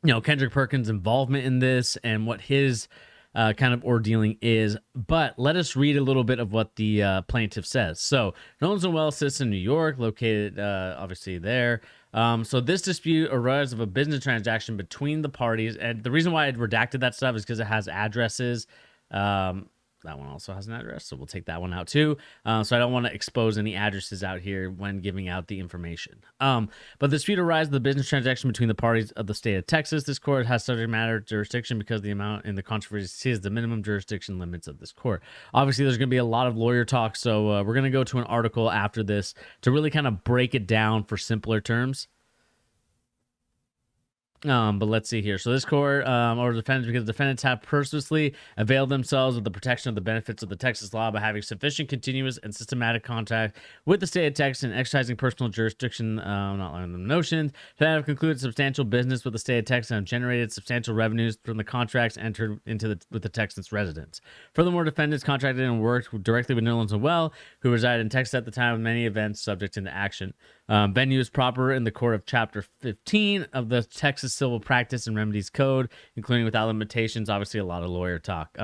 Kendrick Perkins' involvement in this and what his kind of ordealing is. But let us read a little bit of what the plaintiff says. So, Nerlens Noel sits in New York, located obviously there. So this dispute arose of a business transaction between the parties, and the reason why I redacted that stuff is because it has addresses. That one also has an address, so we'll take that one out too. So I don't want to expose any addresses out here when giving out the information. But the dispute arises of the business transaction between the parties of the state of Texas. This court has subject matter jurisdiction because the amount in the controversy exceeds the minimum jurisdiction limits of this court. Obviously, there's going to be a lot of lawyer talk, so we're going to go to an article after this to really kind of break it down for simpler terms. But let's see here. So this court or defendants, because defendants have purposely availed themselves of the protection of the benefits of the Texas law by having sufficient, continuous, and systematic contact with the state of Texas and exercising personal jurisdiction, not letting them notions, that have concluded substantial business with the state of Texas and have generated substantial revenues from the contracts entered into with the Texas residents. Furthermore, defendants contracted and worked directly with Nerlens Noel, who resided in Texas at the time of many events subject into action. Venue is proper in the court of Chapter 15 of the Texas Civil Practice and Remedies Code, including without limitations. Obviously, a lot of lawyer talk.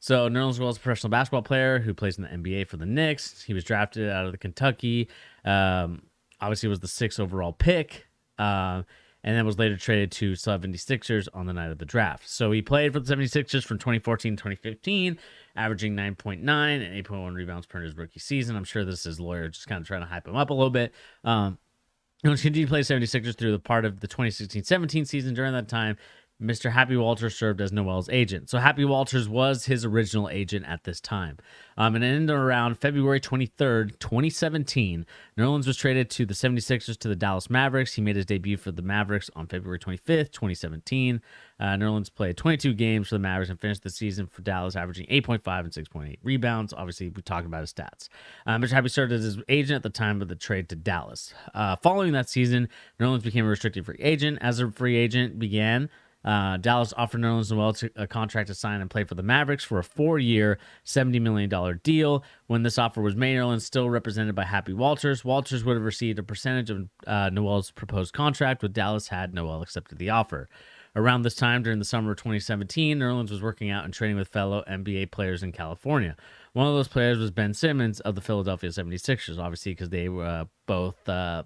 So Nerlens Noel is a professional basketball player who plays in the NBA for the Knicks. He was drafted out of the Kentucky. Obviously, was the 6th overall pick. And then was later traded to 76ers on the night of the draft. So he played for the 76ers from 2014 to 2015, averaging 9.9 and 8.1 rebounds per his rookie season. I'm sure this is lawyer just kind of trying to hype him up a little bit. He continued to play 76ers through the part of the 2016-17 season. During that time, Mr. Happy Walters served as Noel's agent. So Happy Walters was his original agent at this time. And in around February 23rd, 2017, Nerlens was traded to the 76ers to the Dallas Mavericks. He made his debut for the Mavericks on February 25th, 2017. Nerlens played 22 games for the Mavericks and finished the season for Dallas, averaging 8.5 and 6.8 rebounds. Obviously, we talked about his stats. Mr. Happy served as his agent at the time of the trade to Dallas. Following that season, Nerlens became a restricted free agent. As a free agent began, Dallas offered Nerlens Noel a contract to sign and play for the Mavericks for a 4-year, $70 million deal. When this offer was made, Nerlens, still represented by Happy Walters, would have received a percentage of Noel's proposed contract, with Dallas had Noel accepted the offer. Around this time, during the summer of 2017, Nerlens was working out and training with fellow NBA players in California. One of those players was Ben Simmons of the Philadelphia 76ers, obviously, because they were both, I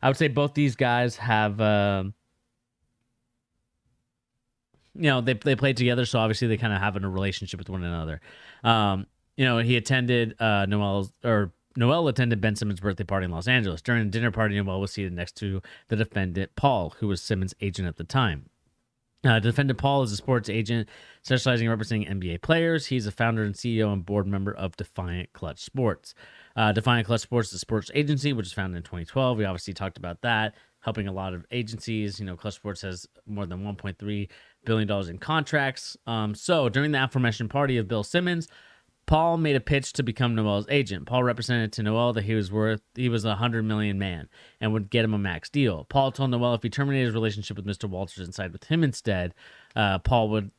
would say both these guys have... they played together, so obviously they kind of have a relationship with one another. He attended Noel attended Ben Simmons' birthday party in Los Angeles. During the dinner party, Noel was seated next to the defendant, Paul, who was Simmons' agent at the time. Defendant Paul is a sports agent specializing in representing NBA players. He's a founder and CEO and board member of Defiant Clutch Sports. Defiant Clutch Sports is a sports agency, which was founded in 2012. We obviously talked about that, helping a lot of agencies. Clutch Sports has more than $1.3 billion in contracts. So during the aforementioned party of Bill Simmons, Paul made a pitch to become Noel's agent. Paul represented to Noel that he was a $100 million man and would get him a max deal. Paul told Noel if he terminated his relationship with Mr. Walters and sided with him instead, Paul would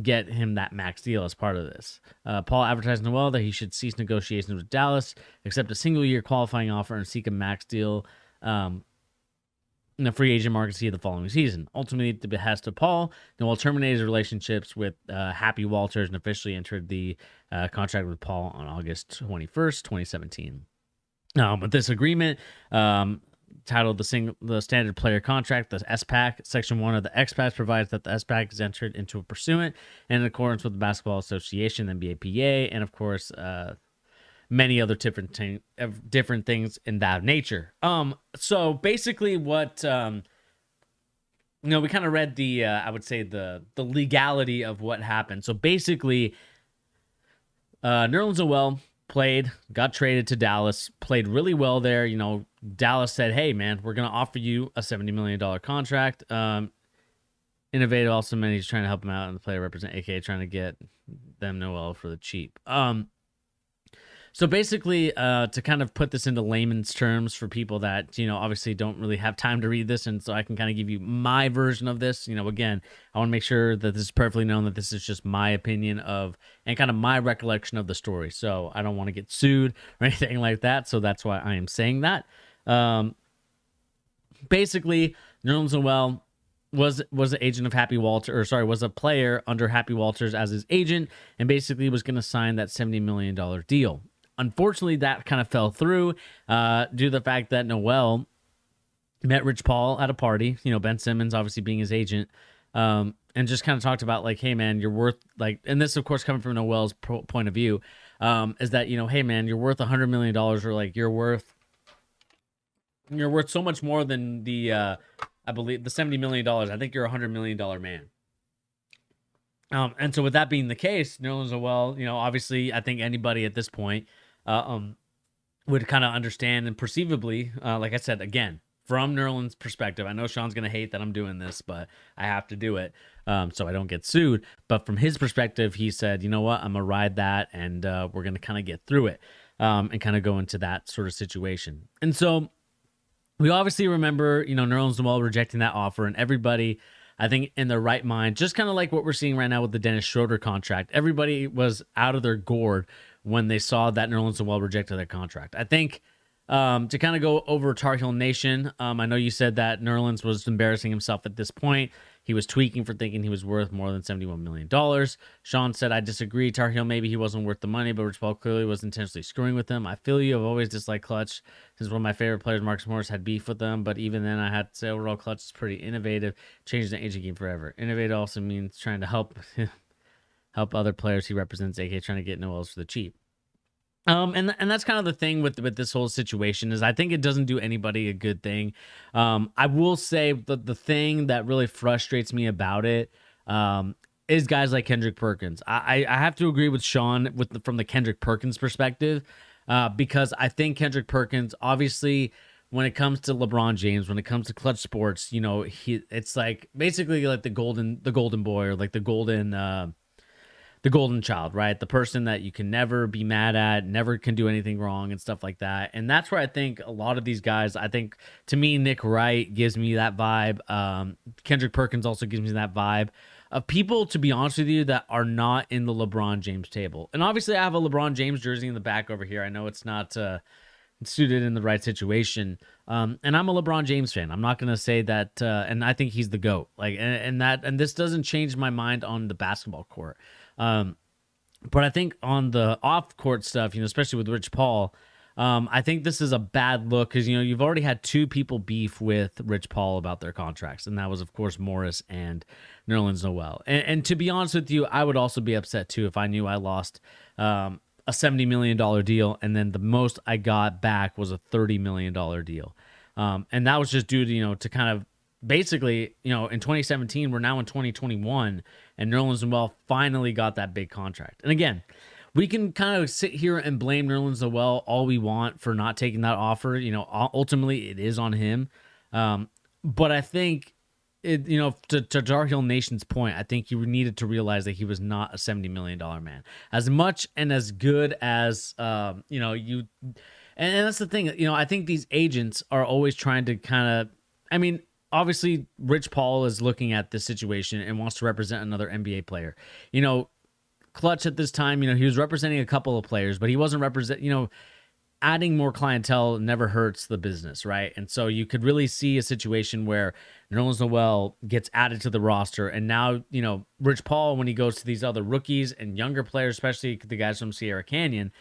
get him that max deal as part of this. Paul advertised Noel that he should cease negotiations with Dallas, accept a single-year qualifying offer, and seek a max deal in the free agent market the following season. Ultimately, at the behest of Paul, Noel terminated his relationships with Happy Walters and officially entered the contract with Paul on August 21st, 2017. But this agreement, titled the Standard Player Contract, the SPAC, Section 1 of the XPAC provides that the SPAC is entered into a pursuant and in accordance with the Basketball Association, the NBA PA, and of course, many other different things in that nature. So basically what, we kind of read the, I would say the legality of what happened. So basically, Nerlens Noel got traded to Dallas, played really well there. Dallas said, hey man, we're going to offer you a $70 million contract. Innovative also meant he's trying to help him out and the player represent, aka trying to get them Noel for the cheap. So basically, to kind of put this into layman's terms for people that, obviously don't really have time to read this, and so I can kind of give you my version of this. Again, I want to make sure that this is perfectly known that this is just my opinion of, and kind of my recollection of the story. So I don't want to get sued or anything like that, so that's why I am saying that. Basically, Nerlens Noel was the agent of Happy Walter, or sorry, was a player under Happy Walters as his agent, and basically was going to sign that $70 million deal. Unfortunately, that kind of fell through due to the fact that Noel met Rich Paul at a party, Ben Simmons obviously being his agent, and just kind of talked about like, hey man, you're worth like, and this of course coming from Noel's point of view, is that, hey man, you're worth $100 million, or like you're worth so much more than the I believe the $70 million. I think you're $100 million man. And so with that being the case, Nerlens Noel, obviously I think anybody at this point would kind of understand, and perceivably, like I said, again, from Nerlens' perspective, I know Sean's going to hate that I'm doing this, but I have to do it so I don't get sued. But from his perspective, he said, you know what, I'm going to ride that, and we're going to kind of get through it and kind of go into that sort of situation. And so we obviously remember, Nerlens Noel rejecting that offer, and everybody, I think, in their right mind, just kind of like what we're seeing right now with the Dennis Schroeder contract, everybody was out of their gourd when they saw that Nerlens Noel rejected that contract. I think to kind of go over Tar Heel Nation, I know you said that Nerlens was embarrassing himself at this point. He was tweaking for thinking he was worth more than $71 million. Sean said, I disagree. Tar Heel, maybe he wasn't worth the money, but Rich Paul clearly was intentionally screwing with him. I feel you. I've always disliked Clutch. Since one of my favorite players, Marcus Morris, had beef with them, but even then I had to say overall Clutch is pretty innovative. Changed the aging game forever. Innovative also means trying to help other players he represents, aka trying to get Noels for the cheap. And that's kind of the thing with this whole situation, is I think it doesn't do anybody a good thing. I will say the thing that really frustrates me about it is guys like Kendrick Perkins. I have to agree with Sean from the Kendrick Perkins perspective, because I think Kendrick Perkins, obviously, when it comes to LeBron James, when it comes to clutch sports, it's like basically like the golden boy, or like the golden child, right? The person that you can never be mad at, never can do anything wrong and stuff like that. And that's where I think a lot of these guys, I think, to me, Nick Wright gives me that vibe. Kendrick Perkins also gives me that vibe of people, to be honest with you, that are not in the LeBron James table. And obviously I have a LeBron James jersey in the back over here. I know it's not suited in the right situation. And I'm a LeBron James fan. I'm not going to say that. And I think he's the GOAT. And this doesn't change my mind on the basketball court. But I think on the off-court stuff, especially with Rich Paul, I think this is a bad look because, you've already had two people beef with Rich Paul about their contracts, and that was, of course, Morris and Nerlens Noel. And to be honest with you, I would also be upset, too, if I knew I lost a $70 million deal, and then the most I got back was a $30 million deal. And that was just due to, to kind of basically, in 2017, we're now in 2021, and Nerlens Noel finally got that big contract. And again, we can kind of sit here and blame Nerlens Noel all we want for not taking that offer. Ultimately, it is on him. But I think, to Tar Heel Nation's point, I think he needed to realize that he was not a $70 million man. As much and as good as, you... And that's the thing, I think these agents are always trying to kind of... Obviously, Rich Paul is looking at this situation and wants to represent another NBA player. Clutch at this time, he was representing a couple of players, but he wasn't adding more clientele never hurts the business, right? And so you could really see a situation where Nerlens Noel gets added to the roster, and now, Rich Paul, when he goes to these other rookies and younger players, especially the guys from Sierra Canyon,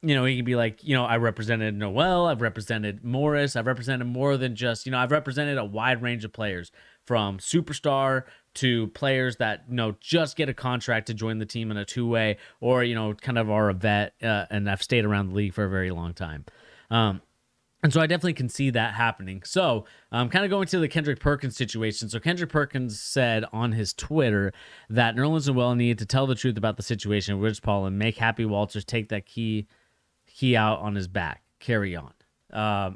he could be like, I represented Noel, I've represented Morris, I've represented more than just, I've represented a wide range of players, from superstar to players that, just get a contract to join the team in a two-way, or, kind of are a vet and I've stayed around the league for a very long time. And so I definitely can see that happening. So kind of going to the Kendrick Perkins situation. So Kendrick Perkins said on his Twitter that Nerlens Noel needed to tell the truth about the situation with Rich Paul and make Happy Walters take that key out on his back, carry on.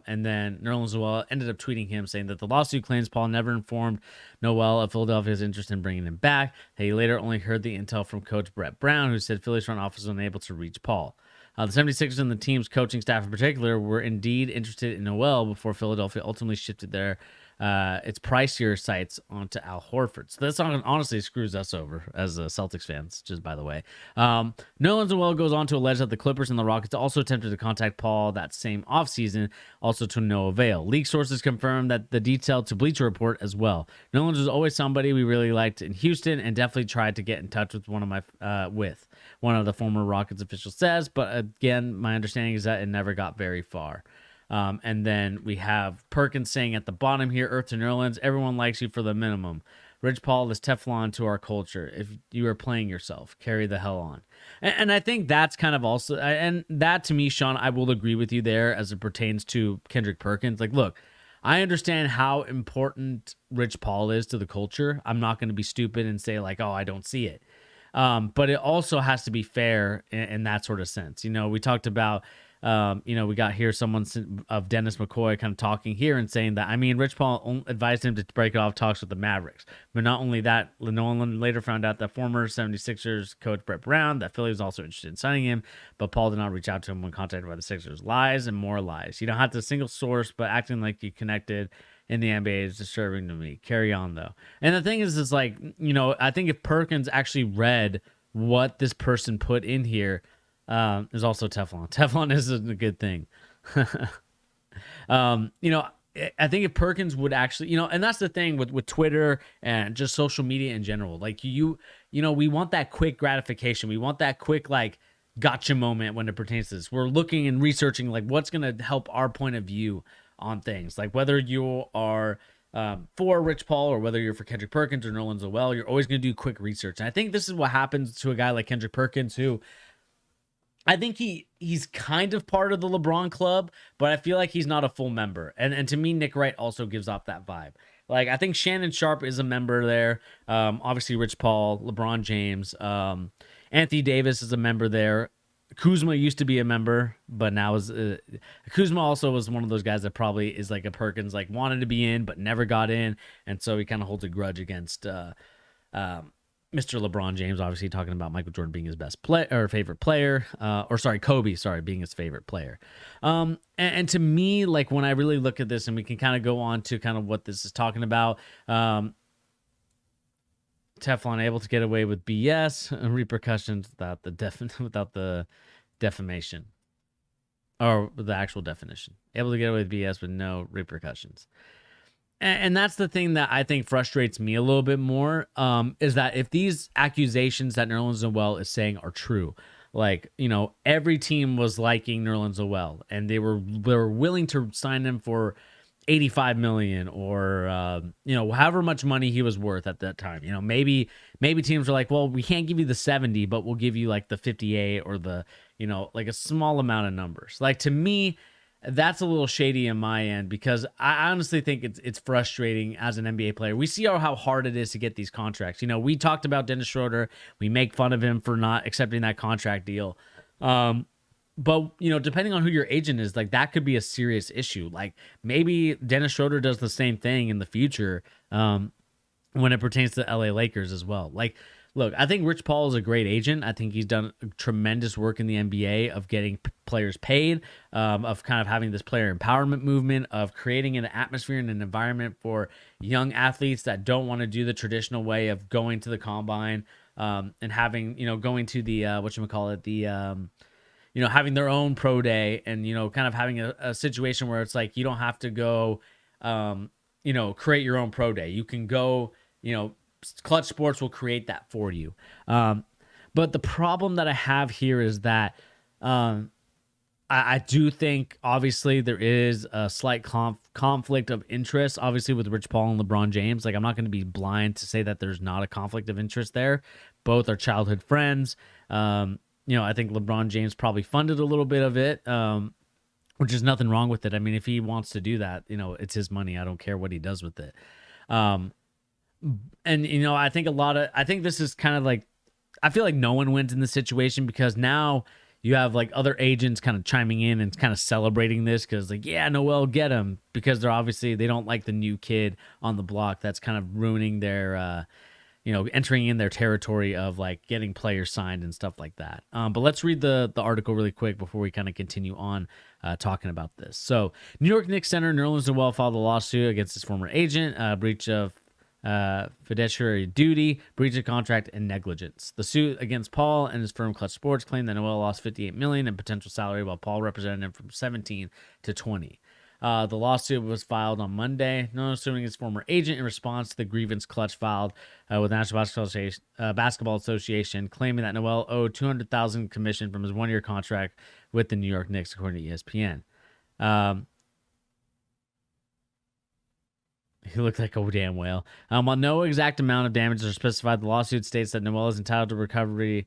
And then Nerlens Noel ended up tweeting him saying that the lawsuit claims Paul never informed Noel of Philadelphia's interest in bringing him back. He later only heard the intel from coach Brett Brown, who said Philly's front office was unable to reach Paul. The 76ers and the team's coaching staff in particular were indeed interested in Noel before Philadelphia ultimately shifted their its pricier sites onto Al Horford. So this honestly screws us over as Celtics fans, just by the way. Nerlens Noel goes on to allege that the Clippers and the Rockets also attempted to contact Paul that same offseason, also to no avail. League sources confirmed that the detail to Bleacher Report as well. Nerlens was always somebody we really liked in Houston and definitely tried to get in touch with one of the former Rockets officials says, but again, my understanding is that it never got very far. And then we have Perkins saying at the bottom here, Earth to Nerlens, everyone likes you for the minimum. Rich Paul is Teflon to our culture. If you are playing yourself, carry the hell on. And I think that's kind of also, and that to me, Sean, I will agree with you there as it pertains to Kendrick Perkins. Like, look, I understand how important Rich Paul is to the culture. I'm not going to be stupid and say like, oh, I don't see it. But it also has to be fair in that sort of sense. We talked about, we got here someone of Dennis McCoy kind of talking here and saying that, Rich Paul advised him to break off talks with the Mavericks. But not only that, Nolan later found out that former 76ers coach Brett Brown, that Philly was also interested in signing him, but Paul did not reach out to him when contacted by the Sixers. Lies and more lies. You don't have to single source, but acting like you connected in the NBA is disturbing to me. Carry on, though. And the thing is like, I think if Perkins actually read what this person put in here, there's also Teflon. Teflon isn't a good thing. I think if Perkins would actually, and that's the thing with Twitter and just social media in general. Like we want that quick gratification. We want that quick, like, gotcha moment when it pertains to this. We're looking and researching, like, what's going to help our point of view on things. Like, whether you are for Rich Paul or whether you're for Kendrick Perkins or Nerlens Noel, you're always going to do quick research. And I think this is what happens to a guy like Kendrick Perkins, who I think he's kind of part of the LeBron club, but I feel like he's not a full member. And to me, Nick Wright also gives off that vibe. Like, I think Shannon Sharp is a member there. Obviously, Rich Paul, LeBron James, Anthony Davis is a member there. Kuzma used to be a member, but now is Kuzma also was one of those guys that probably is like a Perkins, like wanted to be in but never got in, and so he kind of holds a grudge against Mr. LeBron James, obviously talking about Michael Jordan being his best player or favorite player, Kobe, being his favorite player. And to me, like, when I really look at this, and we can kind of go on to kind of what this is talking about, Teflon able to get away with BS and repercussions without the defamation or the actual definition. Able to get away with BS with no repercussions. And that's the thing that I think frustrates me a little bit more, is that if these accusations that Nerlens Noel is saying are true, like, every team was liking Nerlens Noel and they were willing to sign him for $85 million or, however much money he was worth at that time. Maybe teams are like, well, we can't give you the 70, but we'll give you like the 58 or the, like a small amount of numbers. Like, to me, that's a little shady in my end, because I honestly think it's frustrating as an NBA player. We see how hard it is to get these contracts. We talked about Dennis Schroeder. We make fun of him for not accepting that contract deal. But, depending on who your agent is, like, that could be a serious issue. Like, maybe Dennis Schroeder does the same thing in the future when it pertains to the LA Lakers as well. Like, look, I think Rich Paul is a great agent. I think he's done tremendous work in the NBA of getting players paid, of kind of having this player empowerment movement, of creating an atmosphere and an environment for young athletes that don't want to do the traditional way of going to the combine and having, going to the, having their own pro day and, kind of having a situation where it's like, you don't have to go, create your own pro day. You can go, Clutch Sports will create that for you. But the problem that I have here is that I do think, obviously, there is a slight conflict of interest, obviously, with Rich Paul and LeBron James. Like, I'm not going to be blind to say that there's not a conflict of interest there. Both are childhood friends. I think LeBron James probably funded a little bit of it, which is nothing wrong with it. I mean, if he wants to do that, it's his money. I don't care what he does with it. And, I think this is kind of like, I feel like no one wins in this situation, because now you have like other agents kind of chiming in and kind of celebrating this because, like, yeah, Noel, get him, because they don't like the new kid on the block that's kind of ruining their, entering in their territory of like getting players signed and stuff like that. But let's read the article really quick before we kind of continue on talking about this. So, New York Knicks center Nerlens Noel filed a lawsuit against his former agent, breach of fiduciary duty, breach of contract, and negligence. The suit against Paul and his firm Clutch Sports claimed that Noel lost $58 million in potential salary while Paul represented him from 17 to 20. The lawsuit was filed on Monday. Noel suing his former agent in response to the grievance Clutch filed with the National Basketball Association, claiming that Noel owed $200,000 commission from his one-year contract with the New York Knicks, according to ESPN. He looked like a damn whale. While no exact amount of damages are specified, the lawsuit states that Noel is entitled to recover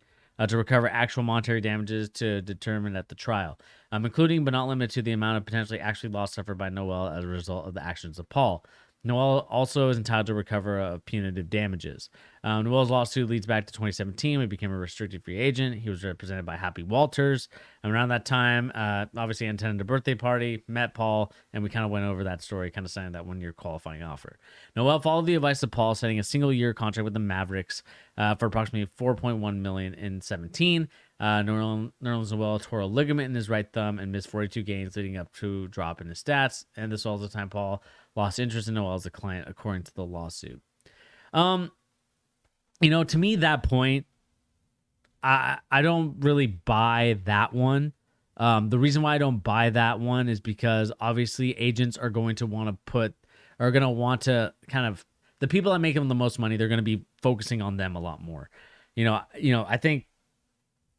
actual monetary damages to determine at the trial, including but not limited to the amount of potentially actually loss suffered by Noel as a result of the actions of Paul. Noel also is entitled to recover punitive damages. Noel's lawsuit leads back to 2017 when he became a restricted free agent. He was represented by Happy Walters. And around that time, obviously attended a birthday party, met Paul, and we kind of went over that story, kind of signing that one-year qualifying offer. Noel followed the advice of Paul, signing a single-year contract with the Mavericks for approximately $4.1 million in 17. Nerlens Noel tore a ligament in his right thumb and missed 42 games, leading up to a drop in his stats. And this was the time Paul lost interest in Noel as a client, according to the lawsuit. To me, that point, I don't really buy that one. The reason why I don't buy that one is because obviously agents are going to want to kind of, the people that make them the most money, they're going to be focusing on them a lot more. I think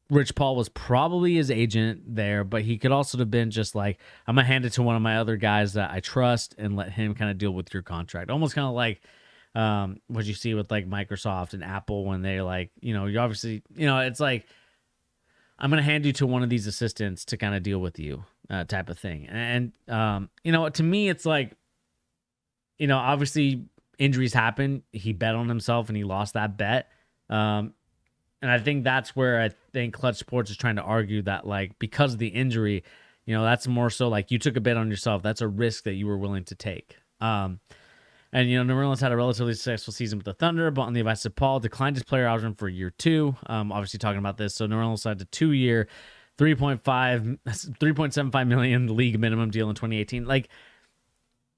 Rich Paul was probably his agent there, but he could also have been just like, I'm going to hand it to one of my other guys that I trust and let him kind of deal with your contract. Almost kind of like what you see with like Microsoft and Apple when they're like, you obviously, it's like, I'm going to hand you to one of these assistants to kind of deal with you type of thing. And, to me, it's like, obviously injuries happen. He bet on himself and he lost that bet. And I think that's where I think Clutch Sports is trying to argue that, like, because of the injury, that's more so like you took a bet on yourself. That's a risk that you were willing to take. And, Nerlens had a relatively successful season with the Thunder, but on the advice of Paul, declined his player option for year 2. Obviously talking about this. So Nerlens signed a 2-year, $3.75 million league minimum deal in 2018. Like,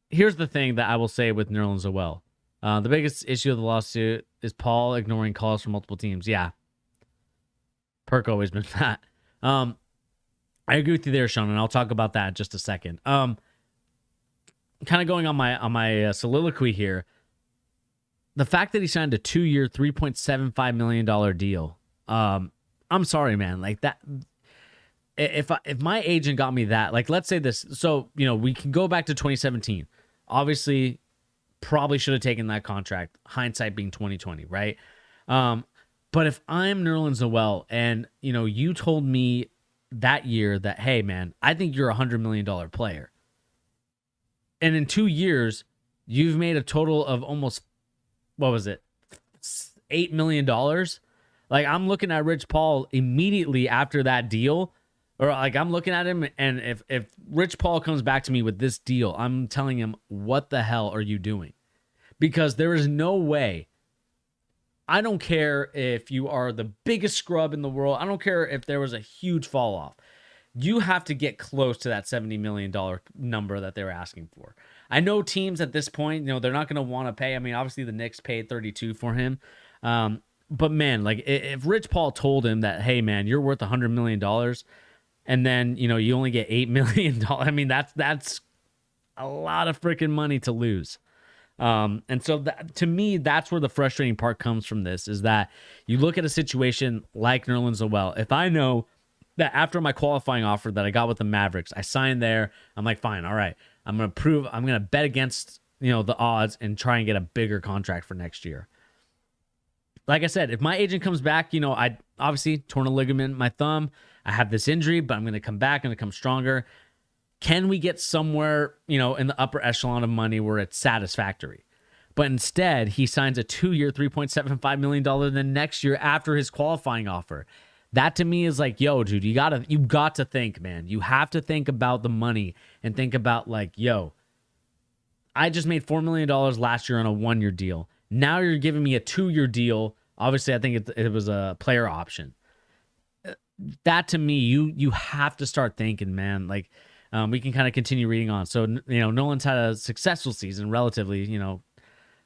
here's the thing that I will say with Nerlens Noel. The biggest issue of the lawsuit is Paul ignoring calls from multiple teams. Yeah. Perk always been fat. I agree with you there, Sean, and I'll talk about that in just a second. Kind of going on my soliloquy here. The fact that he signed a 2-year, $3.75 million deal. I'm sorry, man. Like that. If my agent got me that, like, let's say this. So, we can go back to 2017. Obviously, probably should have taken that contract. Hindsight being 2020, right? But if I'm Nerlens Noel and, you told me that year that, hey, man, I think you're a $100 million player. And in 2 years, you've made a total of almost, what was it, $8 million? Like, I'm looking at Rich Paul immediately after that deal. Or, like, I'm looking at him, and if Rich Paul comes back to me with this deal, I'm telling him, what the hell are you doing? Because there is no way. I don't care if you are the biggest scrub in the world. I don't care if there was a huge fall off. You have to get close to that $70 million number that they were asking for. I know teams at this point, they're not going to want to pay. I mean, obviously the Knicks paid 32 for him. But man, like if Rich Paul told him that, hey man, you're worth $100 million, and then, you only get $8 million. I mean, that's a lot of freaking money to lose. And so to me, that's where the frustrating part comes from this, is that you look at a situation like Nerlens Noel. If I know that after my qualifying offer that I got with the Mavericks, I signed there, I'm like, fine, all right, I'm going to bet against, the odds and try and get a bigger contract for next year. Like I said, if my agent comes back, I obviously torn a ligament in my thumb. I have this injury, but I'm going to come back, I'm going to come stronger. Can we get somewhere, in the upper echelon of money where it's satisfactory? But instead, he signs a 2-year, $3.75 million the next year after his qualifying offer. That to me is like, yo, dude, you got to think, man. You have to think about the money and think about like, yo, I just made $4 million last year on a 1-year deal. Now you're giving me a 2-year deal. Obviously, I think it was a player option. That to me, you have to start thinking, man. Like, we can kind of continue reading on. So, Nolan's had a successful season, relatively,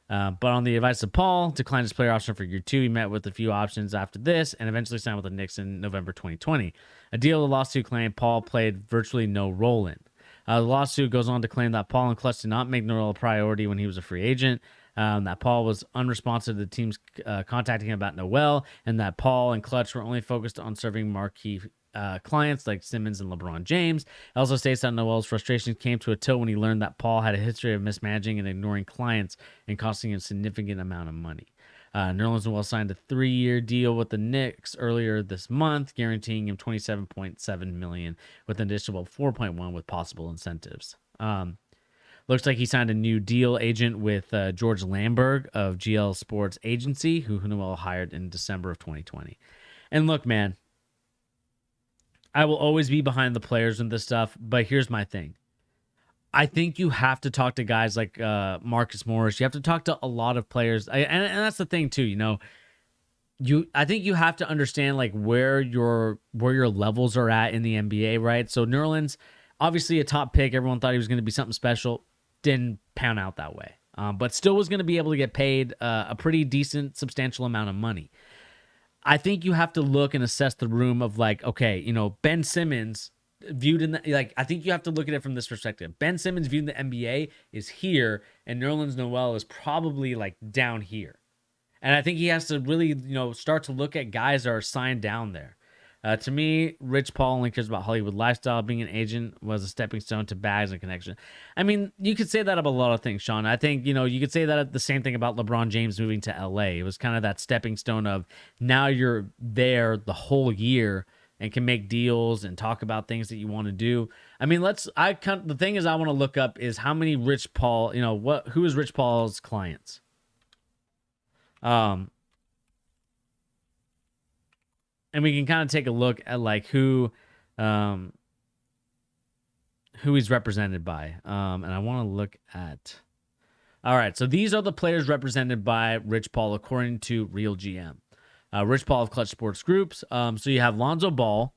but on the advice of Paul, declined his player option for year 2. He met with a few options after this and eventually signed with the Knicks in November 2020. A deal the lawsuit claimed Paul played virtually no role in. The lawsuit goes on to claim that Paul and Clutch did not make Noel a priority when he was a free agent, that Paul was unresponsive to the teams contacting him about Noel, and that Paul and Clutch were only focused on serving marquee clients like Simmons and LeBron James. It also states that Noel's frustrations came to a tilt when he learned that Paul had a history of mismanaging and ignoring clients and costing him a significant amount of money. Nerlens Noel signed a 3-year deal with the Knicks earlier this month, guaranteeing him $27.7 million with an additional $4.1 with possible incentives. Looks like he signed a new deal agent with George Lamberg of GL Sports Agency, who Noel hired in December of 2020. And look, man, I will always be behind the players in this stuff, but here's my thing. I think you have to talk to guys like Marcus Morris. You have to talk to a lot of players, and that's the thing too. I think you have to understand like where your levels are at in the NBA, right? So Nerlens, obviously a top pick. Everyone thought he was going to be something special. Didn't pan out that way, but still was going to be able to get paid a pretty decent, substantial amount of money. I think you have to look and assess the room of like, okay, Ben Simmons viewed in the, I think you have to look at it from this perspective. Ben Simmons viewed in the NBA is here, and Nerlens Noel is probably like down here. And I think he has to really, start to look at guys that are signed down there. To me, Rich Paul only cares about Hollywood lifestyle. Being an agent was a stepping stone to bags and connection. I mean, you could say that about a lot of things, Sean. I think, you could say that the same thing about LeBron James moving to LA. It was kind of that stepping stone of now you're there the whole year and can make deals and talk about things that you want to do. I mean, the thing is I want to look up is how many Rich Paul, who is Rich Paul's clients? And we can kind of take a look at like who he's represented by. And I want to look at. All right, so these are the players represented by Rich Paul according to Real GM. Rich Paul of Clutch Sports Groups. So you have Lonzo Ball,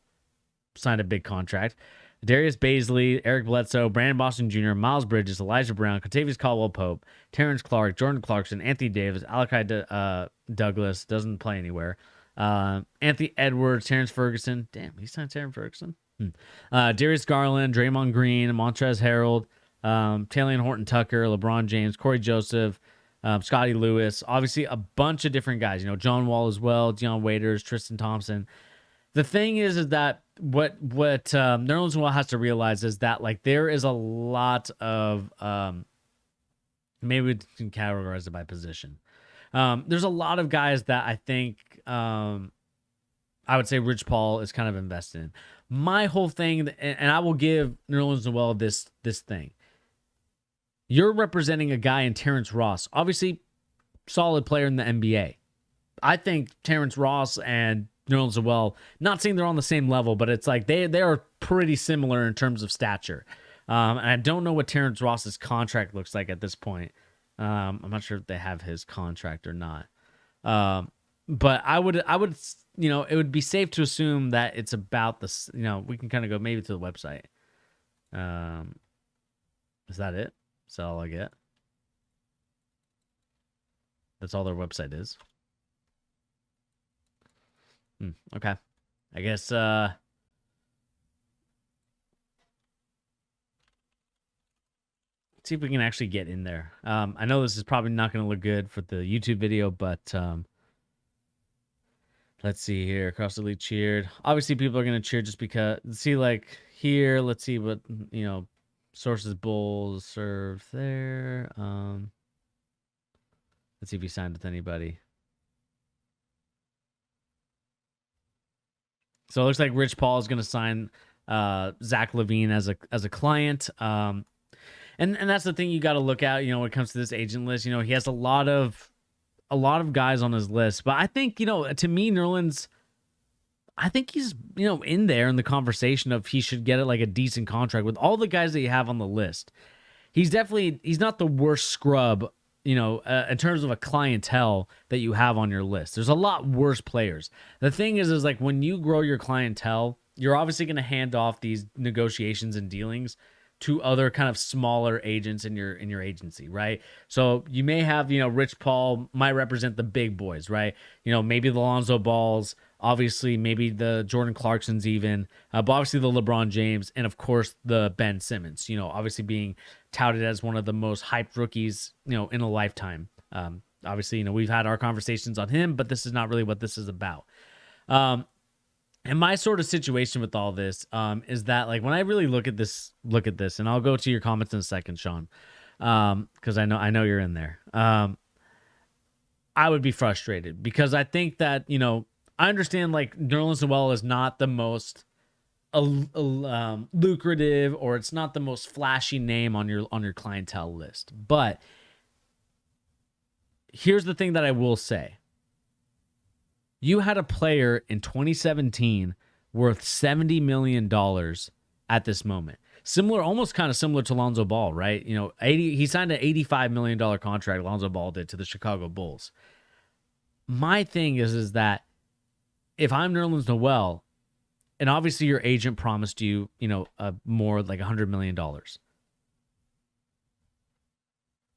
signed a big contract. Darius Baisley, Eric Bledsoe, Brandon Boston Jr., Miles Bridges, Elijah Brown, Contavious Caldwell-Pope, Terrence Clark, Jordan Clarkson, Anthony Davis, Alakai Douglas, doesn't play anywhere. Anthony Edwards, Terrence Ferguson. Damn, he signed Terrence Ferguson. Darius Garland, Draymond Green, Montrezl Harrell, Talen Horton-Tucker, LeBron James, Corey Joseph, Scotty Lewis. Obviously, a bunch of different guys. John Wall as well, Deion Waiters, Tristan Thompson. The thing is that what Nerlens Noel has to realize is that like there is a lot of maybe we can categorize it by position. There's a lot of guys that I think I would say Rich Paul is kind of invested in. My whole thing, and I will give Nerlens Noel this thing. You're representing a guy in Terrence Ross, obviously solid player in the NBA. I think Terrence Ross and Nerlens Noel, not saying they're on the same level, but it's like they are pretty similar in terms of stature. And I don't know what Terrence Ross's contract looks like at this point. I'm not sure if they have his contract or not. But I would, it would be safe to assume that it's about this, we can kind of go maybe to the website. Is that it? Is that all I get? That's all their website is. Okay. I guess, let's see if we can actually get in there. I know this is probably not going to look good for the YouTube video, but let's see here. Across the league cheered. Obviously, people are going to cheer just because. See, like here, let's see what sources Bulls served there. Let's see if he signed with anybody. So it looks like Rich Paul is going to sign Zach LaVine as a client. And that's the thing you got to look at, when it comes to this agent list. He has a lot of guys on his list, but I think, to me, Nerlens, I think he's, in there in the conversation of he should get it like a decent contract with all the guys that you have on the list. He's not the worst scrub in terms of a clientele that you have on your list. There's a lot worse players. The thing is like when you grow your clientele, you're obviously going to hand off these negotiations and dealings to other kind of smaller agents in your agency, right? So you may have, Rich Paul might represent the big boys, right? Maybe the Lonzo Balls, obviously maybe the Jordan Clarksons even, but obviously the LeBron James, and of course the Ben Simmons, obviously being touted as one of the most hyped rookies, in a lifetime. Obviously, we've had our conversations on him, but this is not really what this is about. And my sort of situation with all this is that, like, when I really look at this, and I'll go to your comments in a second, Sean, because I know you're in there. I would be frustrated because I think that, I understand like Nerlens Noel is not the most lucrative, or it's not the most flashy name on your clientele list. But here's the thing that I will say. You had a player in 2017 worth $70 million at this moment. Almost kind of similar to Lonzo Ball, right? He signed an $85 million contract, Lonzo Ball did, to the Chicago Bulls. My thing is that if I'm Nerlens Noel, and obviously your agent promised you, more like $100 million.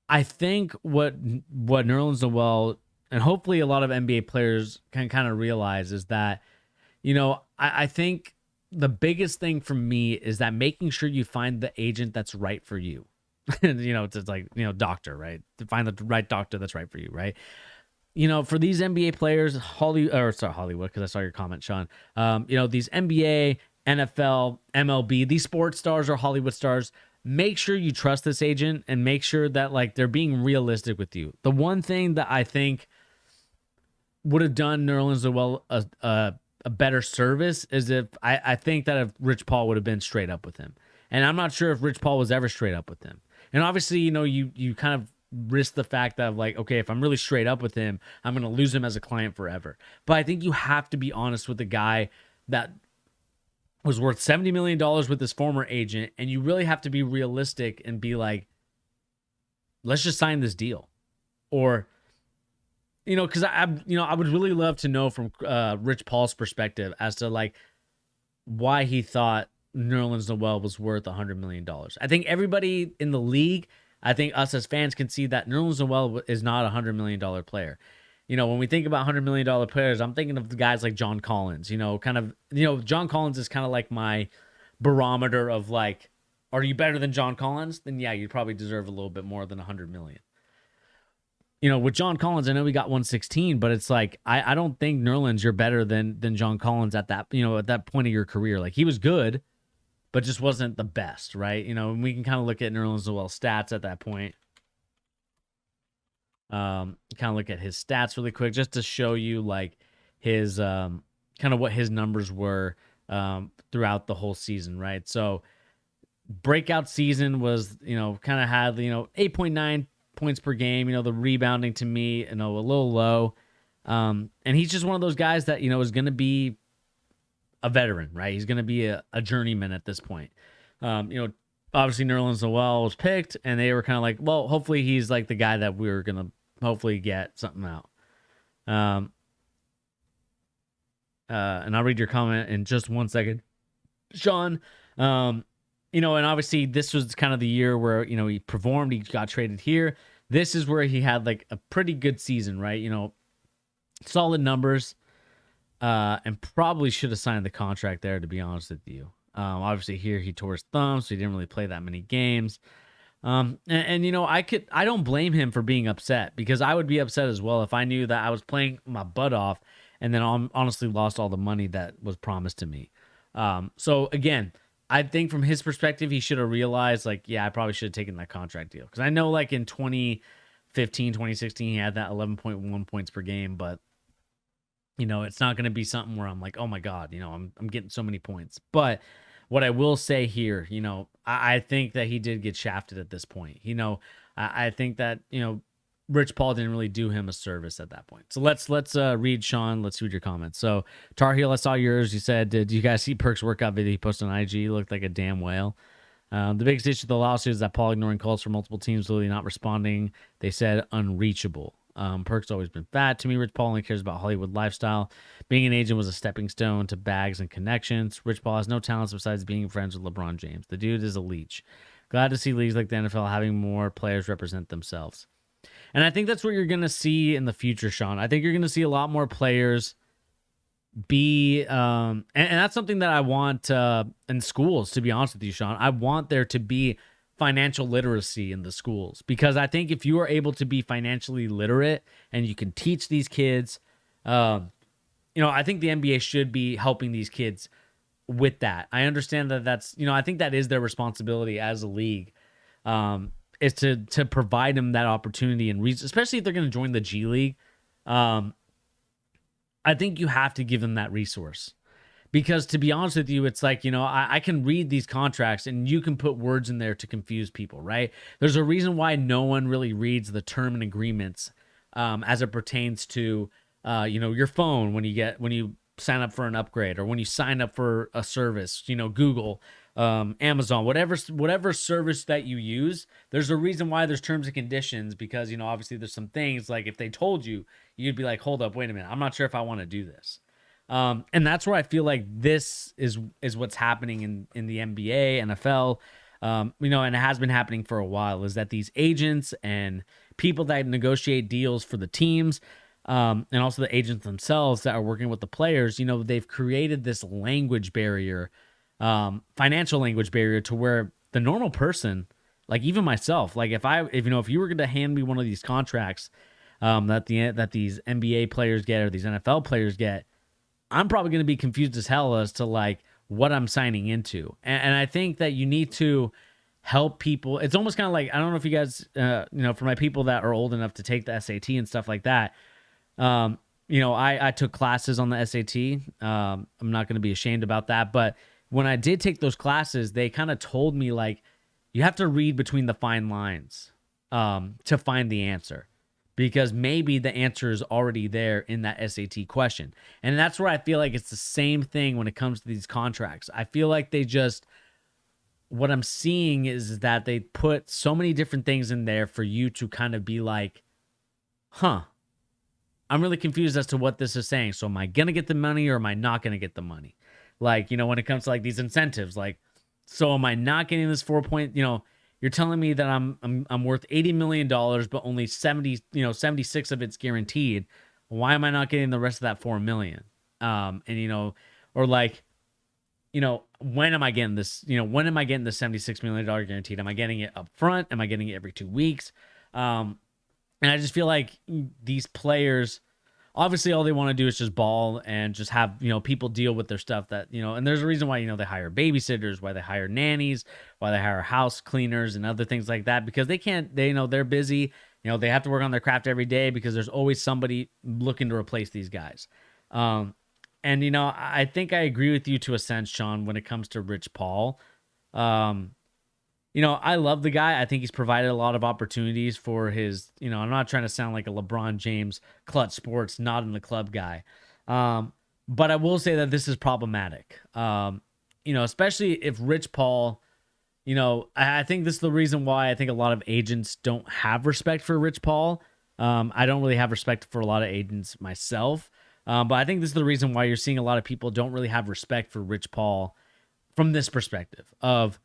I think what Nerlens Noel, and hopefully a lot of NBA players can kind of realize, is that, I think the biggest thing for me is that making sure you find the agent that's right for you. It's like, doctor, right? To find the right doctor that's right for you, right? For these NBA players, Hollywood, because I saw your comment, Sean. These NBA, NFL, MLB, these sports stars or Hollywood stars, make sure you trust this agent and make sure that like they're being realistic with you. The one thing that I think would have done Nerlens Noel a better service is if I think that if Rich Paul would have been straight up with him. And I'm not sure if Rich Paul was ever straight up with him. And obviously, you kind of risk the fact that like, okay, if I'm really straight up with him, I'm going to lose him as a client forever. But I think you have to be honest with the guy that was worth $70 million with his former agent. And you really have to be realistic and be like, let's just sign this deal. Or, because I would really love to know from Rich Paul's perspective as to like why he thought Nerlens Noel was worth $100 million. I think everybody in the league, I think us as fans can see that Nerlens Noel is not a $100 million player. When we think about $100 million players, I'm thinking of the guys like John Collins, John Collins is kind of like my barometer of like, are you better than John Collins? Then yeah, you probably deserve a little bit more than $100 million. With John Collins, I know he got 116, but it's like, I don't think Nerlens, you're better than John Collins at that, at that point of your career. Like he was good, but just wasn't the best, right? And we can kind of look at Nerlens Noel's stats at that point. Kind of look at his stats really quick, just to show you like his, kind of what his numbers were throughout the whole season, right? So breakout season was, kind of had, 8.9 points per game. The rebounding to me, a little low. And he's just one of those guys that, is going to be a veteran, right? He's going to be a journeyman at this point. Obviously Nerlens Noel was picked, and they were kind of like, well, hopefully he's like the guy that we were going to hopefully get something out. And I'll read your comment in just 1 second, Sean. And obviously this was kind of the year where, he performed, he got traded here. This is where he had like a pretty good season, right? Solid numbers, and probably should have signed the contract there, to be honest with you. Obviously here he tore his thumb, so he didn't really play that many games. I don't blame him for being upset, because I would be upset as well if I knew that I was playing my butt off and then honestly lost all the money that was promised to me. So again, I think from his perspective, he should have realized, like, yeah, I probably should have taken that contract deal. Because I know, like, in 2015, 2016, he had that 11.1 points per game. But, it's not going to be something where I'm like, oh, my God, I'm getting so many points. But what I will say here, I think that he did get shafted at this point. I think that, Rich Paul didn't really do him a service at that point. So let's read, Sean. Let's read your comments. So Tar Heel, I saw yours. You said, did you guys see Perk's workout video he posted on IG? He looked like a damn whale. The biggest issue with the lawsuit is that Paul ignoring calls from multiple teams, literally not responding. They said unreachable. Perk's always been fat. To me, Rich Paul only cares about Hollywood lifestyle. Being an agent was a stepping stone to bags and connections. Rich Paul has no talents besides being friends with LeBron James. The dude is a leech. Glad to see leagues like the NFL having more players represent themselves. And I think that's what you're going to see in the future, Sean. I think you're going to see a lot more players be, and that's something that I want in schools, to be honest with you, Sean. I want there to be financial literacy in the schools, because I think if you are able to be financially literate and you can teach these kids, I think the NBA should be helping these kids with that. I understand that that's, I think that is their responsibility as a league, is to provide them that opportunity, and especially if they're going to join the G League. I think you have to give them that resource, because to be honest with you, it's like, I can read these contracts and you can put words in there to confuse people, right? There's a reason why no one really reads the term and agreements as it pertains to, your phone when you sign up for an upgrade, or when you sign up for a service, Google, Amazon, whatever service that you use. There's a reason why there's terms and conditions, because, obviously there's some things like if they told you, you'd be like, hold up, wait a minute, I'm not sure if I want to do this. And that's where I feel like this is what's happening in the NBA, NFL, and it has been happening for a while, is that these agents and people that negotiate deals for the teams, and also the agents themselves that are working with the players, they've created this language barrier, financial language barrier, to where the normal person, like even myself, like if you were going to hand me one of these contracts that these NBA players get, or these NFL players get, I'm probably going to be confused as hell as to like what I'm signing into. And I think that you need to help people. It's almost kind of like, I don't know if you guys, for my people that are old enough to take the SAT and stuff like that, I took classes on the SAT. I'm not going to be ashamed about that. But when I did take those classes, they kind of told me, like, you have to read between the fine lines to find the answer, because maybe the answer is already there in that SAT question. And that's where I feel like it's the same thing when it comes to these contracts. I feel like what I'm seeing is that they put so many different things in there for you to kind of be like, I'm really confused as to what this is saying. So am I going to get the money, or am I not going to get the money? Like, when it comes to like these incentives, like, so am I not getting this 4 point, you're telling me that I'm worth $80 million, but only 76 of it's guaranteed. Why am I not getting the rest of that 4 million? Or like, when am I getting this? When am I getting the $76 million guaranteed? Am I getting it up front? Am I getting it every 2 weeks? And I just feel like these players, obviously all they want to do is just ball and just have, people deal with their stuff that, and there's a reason why, they hire babysitters, why they hire nannies, why they hire house cleaners and other things like that, because they're busy, they have to work on their craft every day, because there's always somebody looking to replace these guys. And, I think I agree with you to a sense, Sean, when it comes to Rich Paul. I love the guy. I think he's provided a lot of opportunities for his, I'm not trying to sound like a LeBron James clutch sports, not in the club guy. But I will say that this is problematic. Especially if Rich Paul, I think this is the reason why I think a lot of agents don't have respect for Rich Paul. I don't really have respect for a lot of agents myself. But I think this is the reason why you're seeing a lot of people don't really have respect for Rich Paul from this perspective of,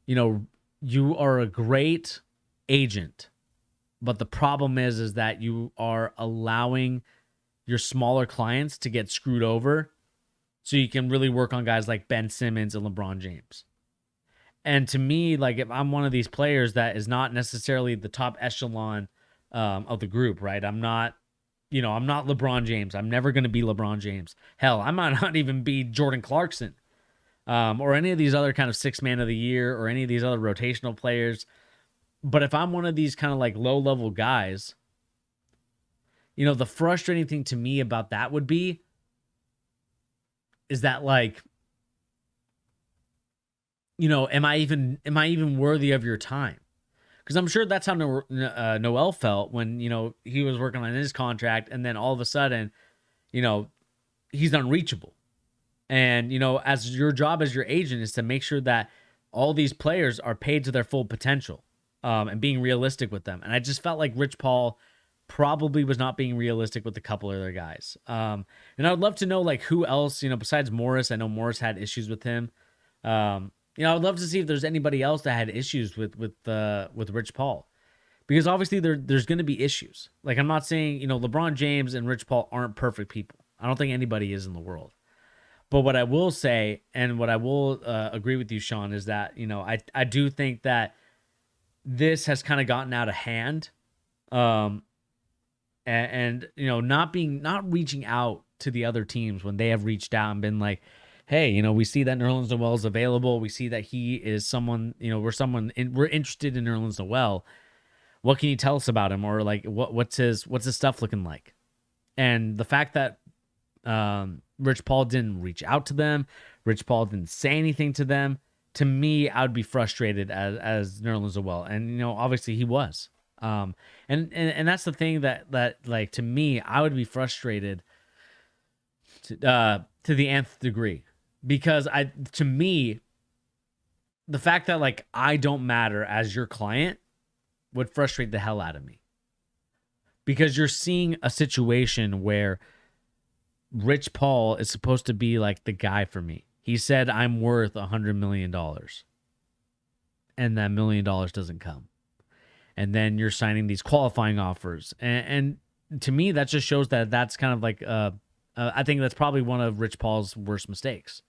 you are a great agent, but the problem is that you are allowing your smaller clients to get screwed over so you can really work on guys like Ben Simmons and LeBron James. And to me, like, if I'm one of these players that is not necessarily the top echelon of the group, right? I'm not LeBron James. I'm never going to be LeBron James. Hell, I might not even be Jordan Clarkson. Or any of these other kind of 6 man of the year, or any of these other rotational players. But if I'm one of these kind of like low level guys, the frustrating thing to me about that would be is that, like, am I even worthy of your time? Because I'm sure that's how Noel felt when, he was working on his contract, and then all of a sudden, he's unreachable. And, as your job as your agent is to make sure that all these players are paid to their full potential, and being realistic with them. And I just felt like Rich Paul probably was not being realistic with a couple of other guys. And I would love to know like who else, besides Morris. I know Morris had issues with him. I would love to see if there's anybody else that had issues with Rich Paul, because obviously there's going to be issues. Like, I'm not saying LeBron James and Rich Paul aren't perfect people. I don't think anybody is in the world. But what I will say, and what I will agree with you, Sean, is that I do think that this has kind of gotten out of hand, and not reaching out to the other teams when they have reached out and been like, hey, we see that Nerlens Noel is available. We see that he is someone, we're interested in Nerlens Noel. What can you tell us about him? Or like, what's his stuff looking like? And the fact that Rich Paul didn't reach out to them, Rich Paul didn't say anything to them, to me, I would be frustrated as Nerlens Noel. And, obviously he was. And that's the thing that like, to me, I would be frustrated to the nth degree. Because to me, the fact that like I don't matter as your client would frustrate the hell out of me. Because you're seeing a situation where Rich Paul is supposed to be like the guy for me. He said I'm worth $100 million. And that $1 million doesn't come. And then you're signing these qualifying offers. And to me, that just shows that that's kind of like, I think that's probably one of Rich Paul's worst mistakes.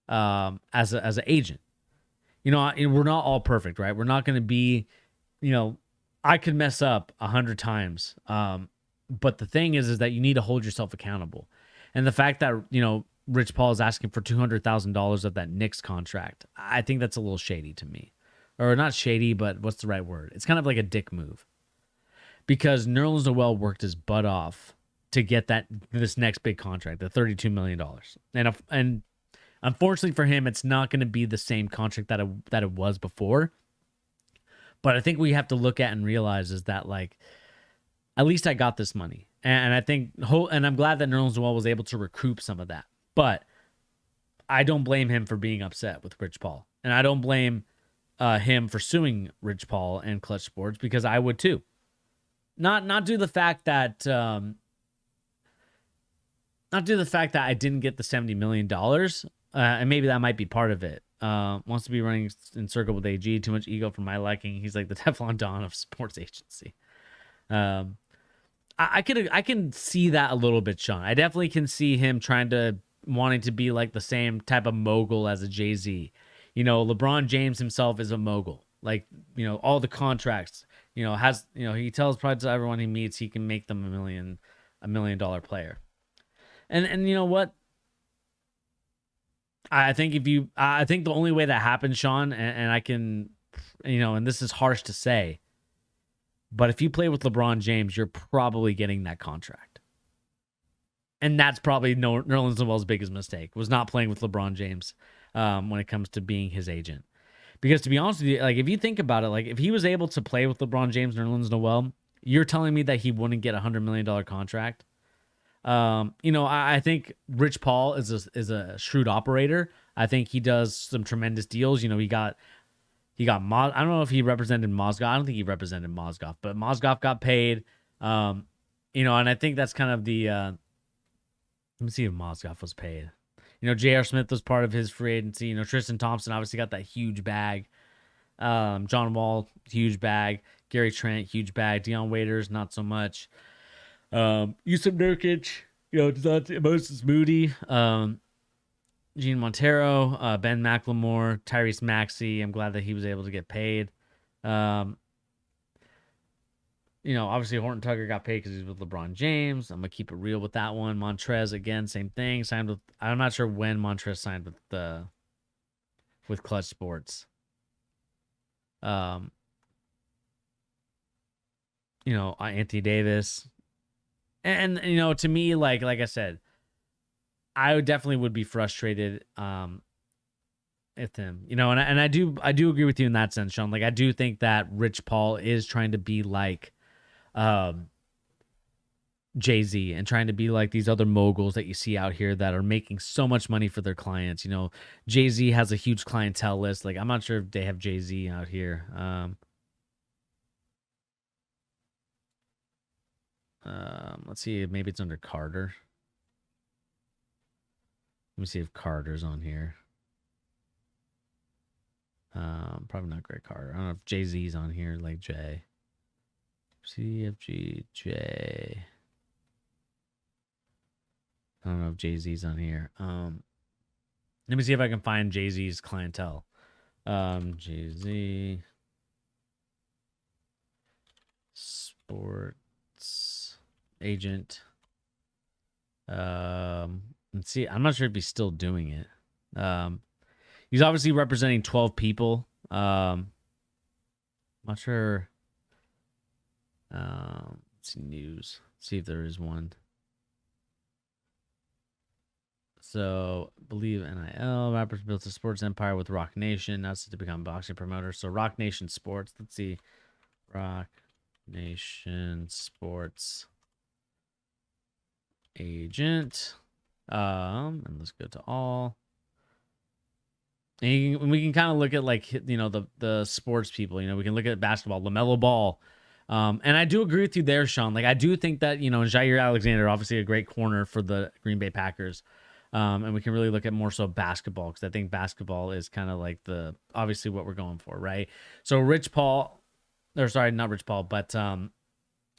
As an agent, we're not all perfect, right? We're not going to be, I could mess up 100 times. But the thing is that you need to hold yourself accountable. And the fact that, Rich Paul is asking for $200,000 of that Knicks contract, I think that's a little shady to me. Or not shady, but what's the right word? It's kind of like a dick move. Because Nerlens Noel worked his butt off to get this next big contract, the $32 million. And unfortunately for him, it's not going to be the same contract that it was before. But I think we have to look at and realize is that, like, at least I got this money. And I think, and I'm glad that Nerlens Noel was able to recoup some of that. But I don't blame him for being upset with Rich Paul. And I don't blame him for suing Rich Paul and Clutch Sports, because I would too. Not due to the fact that I didn't get the $70 million. And maybe that might be part of it. Wants to be running in circle with AG. Too much ego for my liking. He's like the Teflon Don of sports agency. I can see that a little bit, Sean. I definitely can see him wanting to be like the same type of mogul as a Jay-Z. LeBron James himself is a mogul. Like, all the contracts, he tells probably to everyone he meets he can make them $1 million player. And you know what? I think the only way that happens, Sean, and I can, and this is harsh to say, but if you play with LeBron James, you're probably getting that contract. And that's probably Nerlens Noel's biggest mistake, was not playing with LeBron James when it comes to being his agent. Because to be honest with you, like, if you think about it, like, if he was able to play with LeBron James, Nerlens Noel, you're telling me that he wouldn't get a $100 million contract? I think Rich Paul is a shrewd operator. I think he does some tremendous deals. He got I don't know if he represented Mozgov. I don't think he represented Mozgov, but Mozgov got paid. And I think that's kind of the, let me see if Mozgov was paid. J.R. Smith was part of his free agency. Tristan Thompson obviously got that huge bag. John Wall, huge bag. Gary Trent, huge bag. Deion Waiters, not so much. Yusuf Nurkic, Moses Moody, Gene Montero, Ben McLemore, Tyrese Maxey. I'm glad that he was able to get paid. Obviously Horton Tucker got paid because he's with LeBron James. I'm gonna keep it real with that one. Montrez, again, same thing. Signed with, I'm not sure when Montrez signed with Clutch Sports. Anthony Davis. And to me, like I said, I definitely would be frustrated with him. And I do agree with you in that sense, Sean. Like, I do think that Rich Paul is trying to be like Jay-Z and trying to be like these other moguls that you see out here that are making so much money for their clients. Jay-Z has a huge clientele list. Like, I'm not sure if they have Jay-Z out here. Let's see. Maybe it's under Carter. Let me see if Carter's on here. Probably not Greg Carter. I don't know if Jay-Z's on here, like J. CFG J. I don't know if Jay-Z's on here. Let me see if I can find Jay-Z's clientele. Jay-Z sports agent. Let's see. I'm not sure if he's still doing it. He's obviously representing 12 people. Not sure. Let's see news. See if there is one. So, believe NIL. Rappers built a sports empire with Rock Nation. Now set to become boxing promoter. So, Rock Nation Sports. Let's see. Rock Nation Sports agent. And let's go to all. And we can kind of look at like the sports people. We can look at basketball, LaMelo Ball. And I do agree with you there, Sean. Like I do think that Jair Alexander, obviously a great corner for the Green Bay Packers. And we can really look at more so basketball because I think basketball is kind of like obviously what we're going for, right? So Rich Paul, or sorry, not Rich Paul, but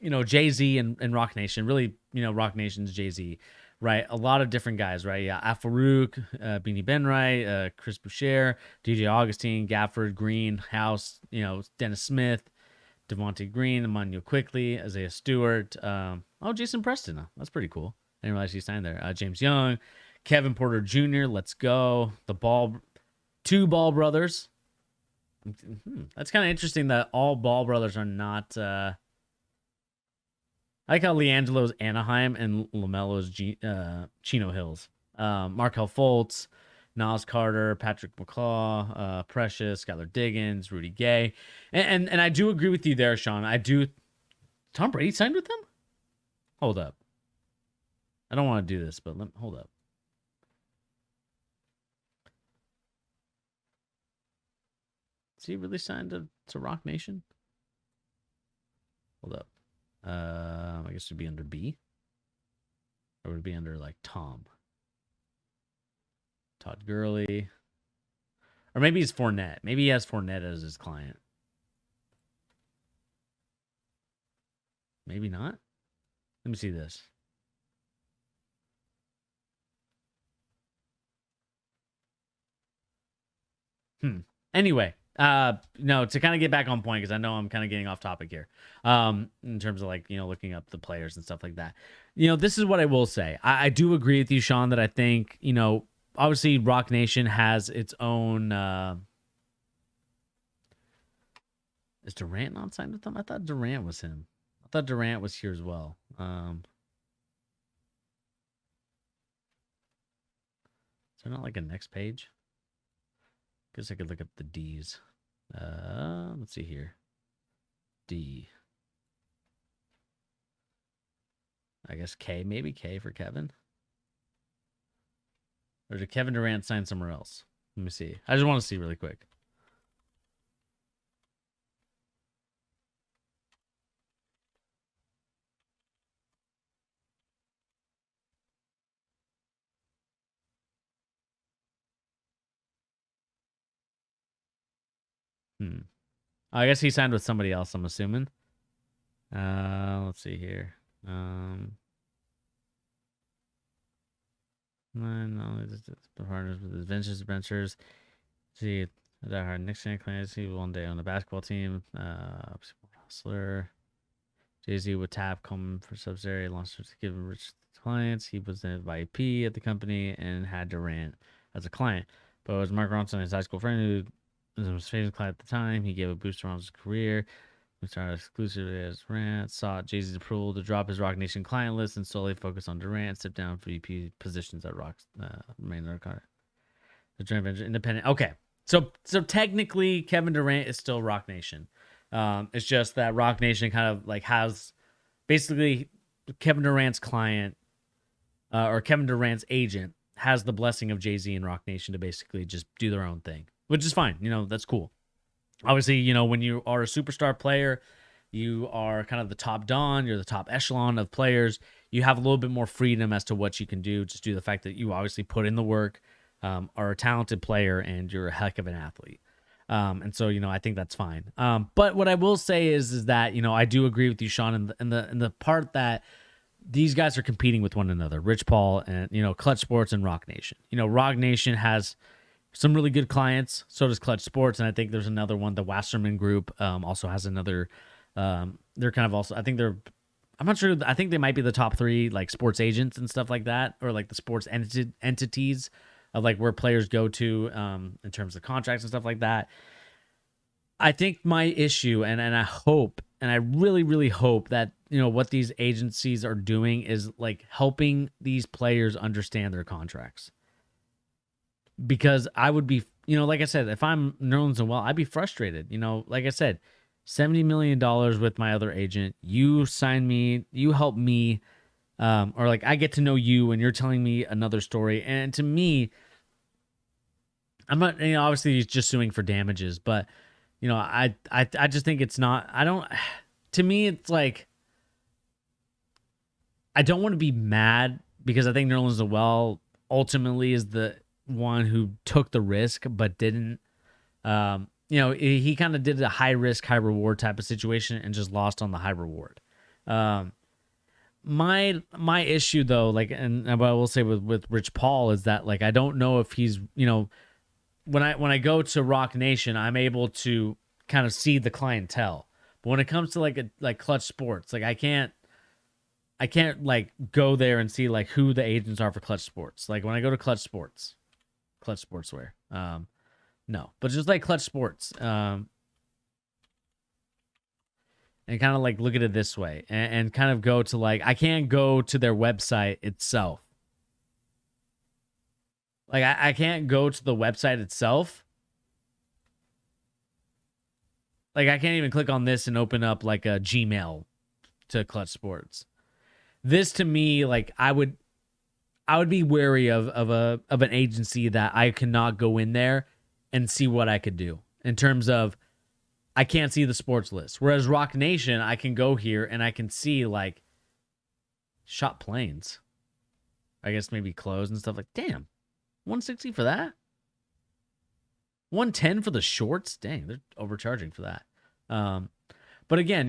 Jay-Z and Rock Nation, really, Rock Nation's Jay-Z, right? A lot of different guys, right? Yeah, Al-Farouk, Beanie Benright, Chris Boucher, DJ Augustine, Gafford, Green, House, Dennis Smith, Devontae Green, Emmanuel Quickly, Isaiah Stewart. Jason Preston. That's pretty cool. I didn't realize he signed there. James Young, Kevin Porter Jr., let's go. Two Ball brothers. That's kind of interesting that all Ball brothers are not... I like how LiAngelo's Anaheim and LaMelo's Chino Hills. Markel Fultz, Nas Carter, Patrick McCaw, Precious, Skylar Diggins, Rudy Gay. And I do agree with you there, Sean. Tom Brady signed with them? Hold up. I don't want to do this, but hold up. Is he really signed to Rock Nation? Hold up. I guess it would be under B. Or would it be under like Tom? Todd Gurley. Or maybe he's Fournette. Maybe he has Fournette as his client. Maybe not. Let me see this. Anyway, to kind of get back on point, because I know I'm kind of getting off topic here, in terms of like, looking up the players and stuff like that. This is what I will say. I do agree with you, Sean, that I think, obviously Rock Nation has its own, is Durant not signed with them? I thought Durant was him. I thought Durant was here as well. Is there not like a next page? Guess I could look up the D's. Let's see here. D. I guess K, maybe K for Kevin. Or did Kevin Durant sign somewhere else? Let me see. I just want to see really quick. I guess he signed with somebody else, I'm assuming. Let's see here. The partners with adventures. See, that hard Nixon clients. He one day on the basketball team. Hustler. Jay-Z would tap Coleman for subsidiary launch to give rich clients. He was the VP at the company and had Durant as a client. But it was Mark Ronson, his high school friend, who was his favorite client at the time. He gave a boost around his career. We started exclusively as Durant, sought Jay-Z's approval to drop his Rock Nation client list and solely focus on Durant, step down for VP positions at Rock's main Carter. The joint venture independent. Okay. So technically Kevin Durant is still Rock Nation. It's just that Rock Nation kind of like has basically Kevin Durant's client or Kevin Durant's agent has the blessing of Jay-Z and Rock Nation to basically just do their own thing, which is fine. That's cool. Obviously, when you are a superstar player, you are kind of the top don, you're the top echelon of players. You have a little bit more freedom as to what you can do, just due to the fact that you obviously put in the work, are a talented player, and you're a heck of an athlete. And so, I think that's fine. But what I will say is that, I do agree with you, Sean, in the part that these guys are competing with one another, Rich Paul and, Clutch Sports and Rock Nation. Rock Nation has some really good clients. So does Clutch Sports. And I think there's another one, the Wasserman Group, also has another, they're kind of also, I'm not sure. I think they might be the top 3, like, sports agents and stuff like that, or like the sports entities of like where players go to, in terms of contracts and stuff like that. I think my issue, and I hope, and I really, really hope that, what these agencies are doing is like helping these players understand their contracts. Because I would be, like I said, if I'm Nerlens Noel, I'd be frustrated. Like I said, $70 million with my other agent. You sign me, you help me, or like I get to know you and you're telling me another story. And to me, I'm not, obviously he's just suing for damages, but I just think it's not, to me, it's like, I don't want to be mad because I think Nerlens Noel ultimately is the one who took the risk, but didn't, he kind of did a high risk, high reward type of situation and just lost on the high reward. My issue though, like, and what I will say with Rich Paul is that, like, I don't know if he's, when I go to Rock Nation, I'm able to kind of see the clientele. But when it comes to like Clutch Sports, like I can't like go there and see like who the agents are for Clutch Sports. Like when I go to Clutch Sportswear, no, but just like Clutch Sports, and kind of like look at it this way, and kind of go to like, I can't go to their website itself. Like I can't go to the website itself. Like I can't even click on this and open up like a Gmail to Clutch Sports. This to me, like I would be wary of an agency that I cannot go in there and see what I could do in terms of, I can't see the sports list. Whereas Rock Nation, I can go here and I can see like shot planes. I guess maybe clothes and stuff. Like, damn, 160 for that? 110 for the shorts? Dang, they're overcharging for that. But again,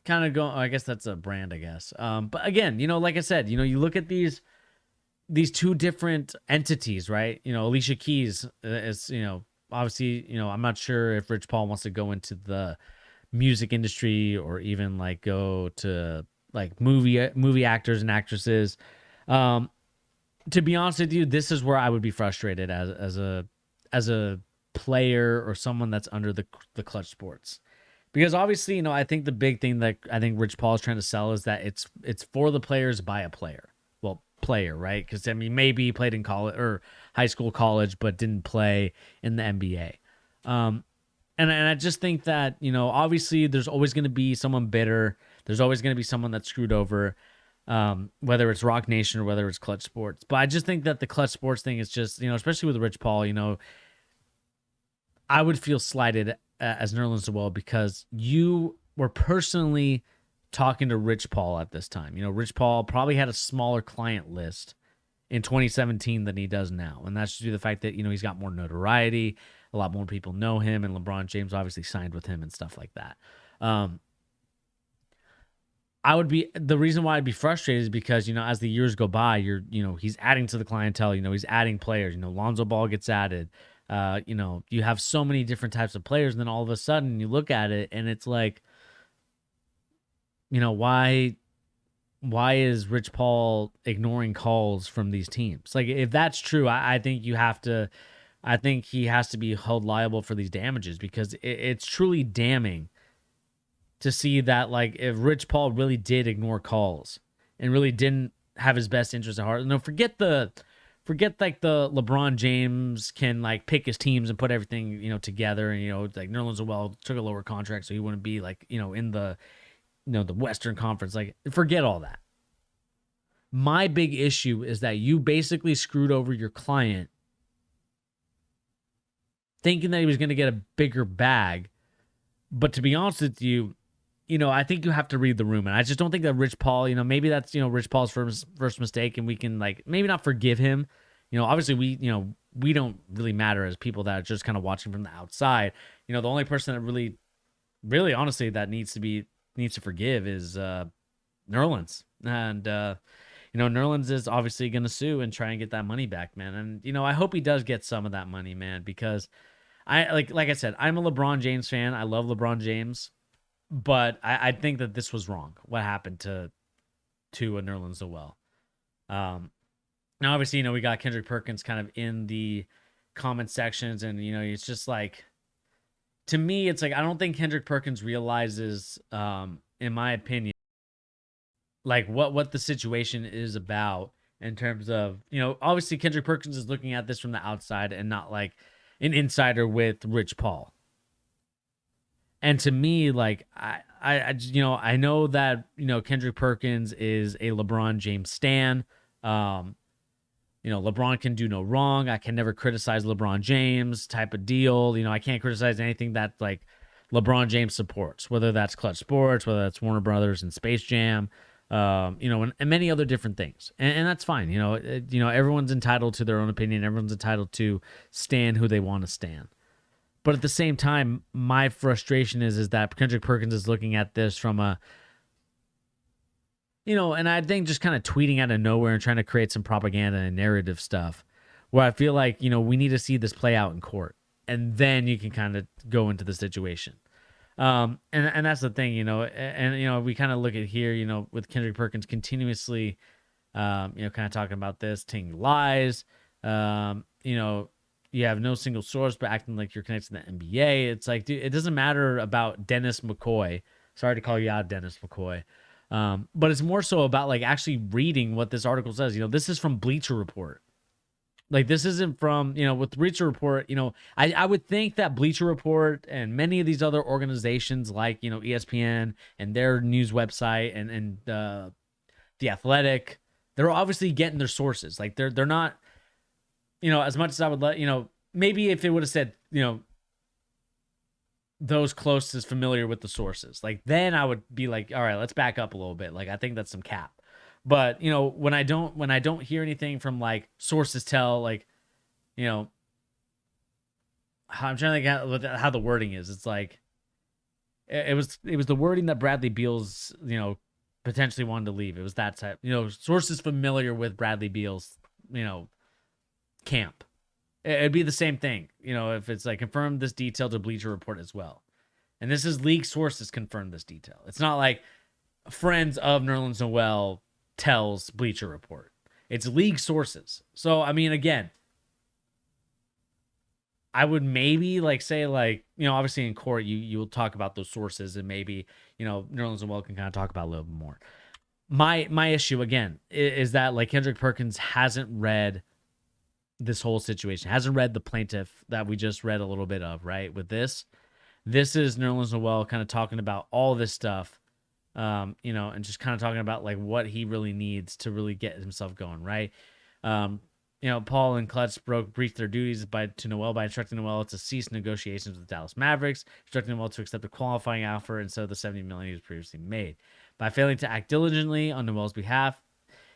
kind of going, I guess that's a brand, I guess. But again, like I said, you look at these two different entities, right? Alicia Keys is, obviously, I'm not sure if Rich Paul wants to go into the music industry or even like go to like movie actors and actresses. To be honest with you, this is where I would be frustrated as a player or someone that's under the Clutch Sports. Because obviously, I think the big thing that I think Rich Paul is trying to sell is that it's for the players by a player. Well, player, right? Because maybe he played in college or high school, college, but didn't play in the NBA. And I just think that, obviously there's always going to be someone bitter. There's always going to be someone that's screwed over, whether it's Rock Nation or whether it's Clutch Sports. But I just think that the Clutch Sports thing is just, especially with Rich Paul, I would feel slighted as Nerlens Noel because you were personally talking to Rich Paul at this time. Rich Paul probably had a smaller client list in 2017 than he does now. And that's due to the fact that, he's got more notoriety. A lot more people know him, and LeBron James obviously signed with him and stuff like that. The reason why I'd be frustrated is because, as the years go by, he's adding to the clientele, he's adding players, Lonzo Ball gets added. You have so many different types of players, and then all of a sudden you look at it and it's like, why is Rich Paul ignoring calls from these teams? Like, if that's true, I think he has to be held liable for these damages, because it's truly damning to see that, like, if Rich Paul really did ignore calls and really didn't have his best interest at heart. No, forget like the LeBron James can like pick his teams and put everything, together, and like Nerlens Noel took a lower contract so he wouldn't be like, in the the Western Conference. Like, forget all that. My big issue is that you basically screwed over your client thinking that he was going to get a bigger bag. But to be honest with you, I think you have to read the room. And I just don't think that Rich Paul, maybe that's, Rich Paul's first mistake, and we can maybe not forgive him. Obviously we don't really matter as people that are just kind of watching from the outside. The only person that really honestly that needs to forgive is Nerlens. And Nerlens is obviously going to sue and try and get that money back, man. And I hope he does get some of that money, man, because I like I said, I'm a LeBron James fan. I love LeBron James, but I think that this was wrong. What happened to a Nerlens Noel? Now obviously we got Kendrick Perkins kind of in the comment sections, and it's just like, to me it's like I don't think Kendrick Perkins realizes, in my opinion, like what the situation is about in terms of obviously Kendrick Perkins is looking at this from the outside and not like an insider with Rich Paul. And to me, like I know that Kendrick Perkins is a LeBron James stan. LeBron can do no wrong. I can never criticize LeBron James type of deal. I can't criticize anything that like LeBron James supports, whether that's Clutch Sports, whether that's Warner Brothers and Space Jam, and many other different things. And that's fine. Everyone's entitled to their own opinion. Everyone's entitled to stand who they want to stand. But at the same time, my frustration is that Kendrick Perkins is looking at this from a, and I think just kind of tweeting out of nowhere and trying to create some propaganda and narrative stuff where I feel like, we need to see this play out in court. And then you can kind of go into the situation. And that's the thing, and we kind of look at here, with Kendrick Perkins continuously, kind of talking about this, telling lies, you have no single source, but acting like you're connected to the NBA. It's like, dude, it doesn't matter about Dennis McCoy. Sorry to call you out, Dennis McCoy. But it's more so about like actually reading what this article says. This is from Bleacher Report. Like, this isn't from, with Bleacher Report, I would think that Bleacher Report and many of these other organizations like, ESPN and their news website and The Athletic, they're obviously getting their sources. Like, they're not, as much as I would let, maybe if it would have said, those closest familiar with the sources, like, then I would be like, all right, let's back up a little bit. Like, I think that's some cap. But, when I don't hear anything from like sources tell, like, I'm trying to think how the wording is. It's like, it was the wording that Bradley Beal's, potentially wanted to leave. It was that type, sources familiar with Bradley Beal's, camp. It'd be the same thing, if it's like confirm this detail to Bleacher Report as well. And this is league sources confirm this detail. It's not like friends of Nerlens Noel tells Bleacher Report. It's league sources. So, I mean, again, I would maybe like say like, obviously in court, you'll talk about those sources and maybe, Nerlens Noel can kind of talk about a little bit more. My issue again is that like Kendrick Perkins hasn't read this whole situation, hasn't read the plaintiff that we just read a little bit of, right? With this is Nerlens Noel kind of talking about all this stuff, and just kind of talking about like what he really needs to really get himself going, right? Paul and Clutch breached their duties to Noel by instructing Noel to cease negotiations with the Dallas Mavericks, instructing Noel to accept a qualifying offer instead of the $70 million he was previously made. By failing to act diligently on Noel's behalf,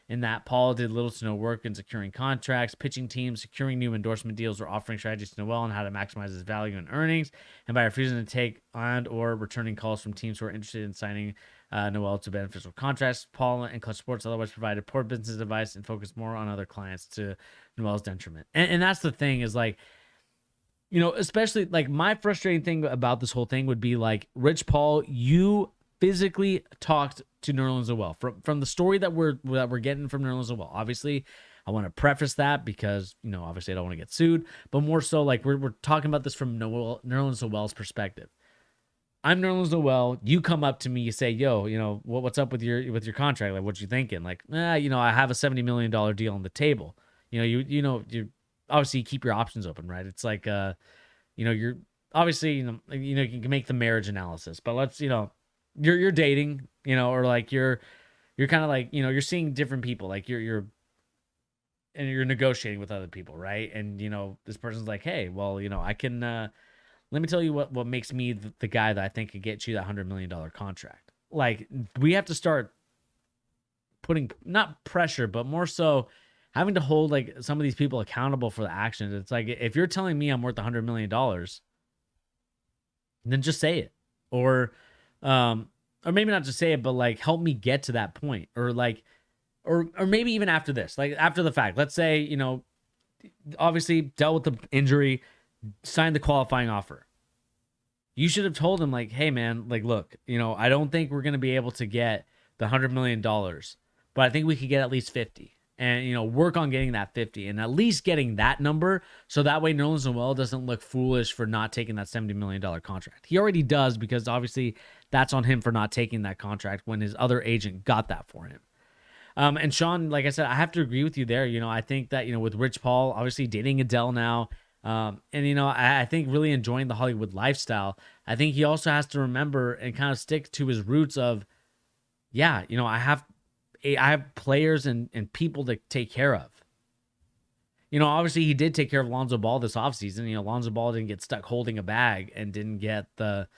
in that Paul did little to no work in securing contracts, pitching teams, securing new endorsement deals, or offering strategies to Noel on how to maximize his value and earnings, and by refusing to take on or returning calls from teams who are interested in signing Noel to beneficial contracts. Paul and Clutch Sports otherwise provided poor business advice and focused more on other clients to Noel's detriment. And that's the thing is like, especially like my frustrating thing about this whole thing would be like, Rich Paul, you physically talked to Nerlens Noel from the story that we're getting from Nerlens Noel. Obviously, I want to preface that because obviously I don't want to get sued, but more so like we're talking about this from Nerlens Noel's perspective. I'm Nerlens Noel. You come up to me, you say, "Yo, what's up with your contract? Like, what you thinking? Like, I have a $70 million deal on the table. You obviously keep your options open, right? It's like, you're obviously you can make the marriage analysis, but let's you're dating, or like you're you're kind of like, you're seeing different people. Like and you're negotiating with other people, right? And this person's like, hey, well, I can let me tell you what makes me the guy that I think could get you that $100 million contract. Like, we have to start putting not pressure, but more so having to hold like some of these people accountable for the actions. It's like, if you're telling me I'm worth $100 million, then just say it. Or maybe not just say it, but like help me get to that point. Or like, or maybe even after this, like after the fact, let's say, obviously dealt with the injury, signed the qualifying offer. You should have told him like, hey man, like, look, I don't think we're going to be able to get the $100 million, but I think we could get at least 50 and, work on getting that 50 and at least getting that number. So that way Nerlens Noel doesn't look foolish for not taking that $70 million contract. He already does, because obviously that's on him for not taking that contract when his other agent got that for him. And Sean, like I said, I have to agree with you there. I think that, with Rich Paul obviously dating Adele now, and, I think really enjoying the Hollywood lifestyle, I think he also has to remember and kind of stick to his roots of, yeah, I have players and people to take care of. Obviously he did take care of Lonzo Ball this offseason. Lonzo Ball didn't get stuck holding a bag and didn't get the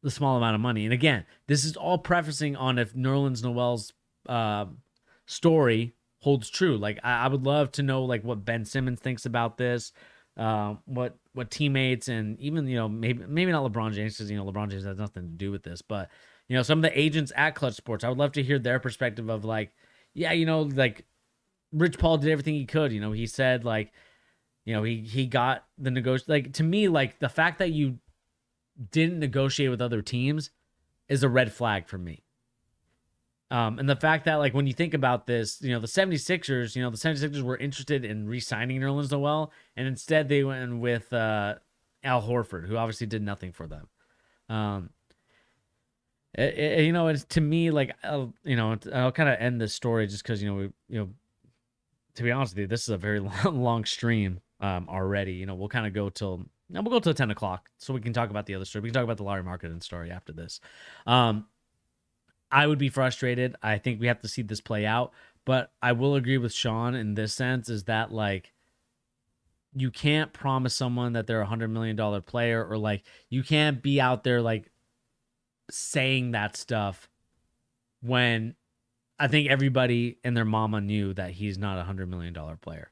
small amount of money. And again, this is all prefacing on if Nerlens Noel's story holds true. Like, I would love to know like what Ben Simmons thinks about this, what teammates, and even maybe not LeBron James, because LeBron James has nothing to do with this, but some of the agents at Clutch Sports, I would love to hear their perspective of like, yeah, like Rich Paul did everything he could. He said like, he got the like, to me, like the fact that you didn't negotiate with other teams is a red flag for me. And the fact that, like, when you think about this, the 76ers were interested in re-signing Nerlens Noel, and instead they went with Al Horford, who obviously did nothing for them. It's, to me, like, I'll kind of end this story just because, to be honest with you, this is a very long stream already. We'll kind of go till 10 o'clock so we can talk about the other story. We can talk about the Larry Marketing story after this. I would be frustrated. I think we have to see this play out, but I will agree with Sean in this sense, is that like, you can't promise someone that they're $100 million player, or like, you can't be out there like saying that stuff when I think everybody and their mama knew that he's not a $100 million player.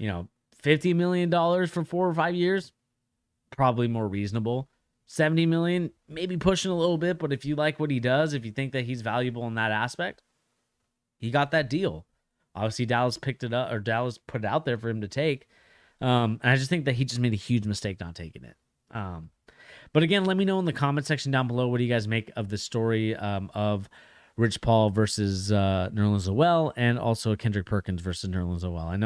$50 million for 4 or 5 years, probably more reasonable. 70 million, maybe pushing a little bit, but if you like what he does, if you think that he's valuable in that aspect, he got that deal. Obviously, Dallas picked it up, or Dallas put it out there for him to take. And I just think that he just made a huge mistake not taking it. But again, let me know in the comment section down below, what do you guys make of the story of Rich Paul versus Nerlens Noel, and also Kendrick Perkins versus Nerlens Noel. I know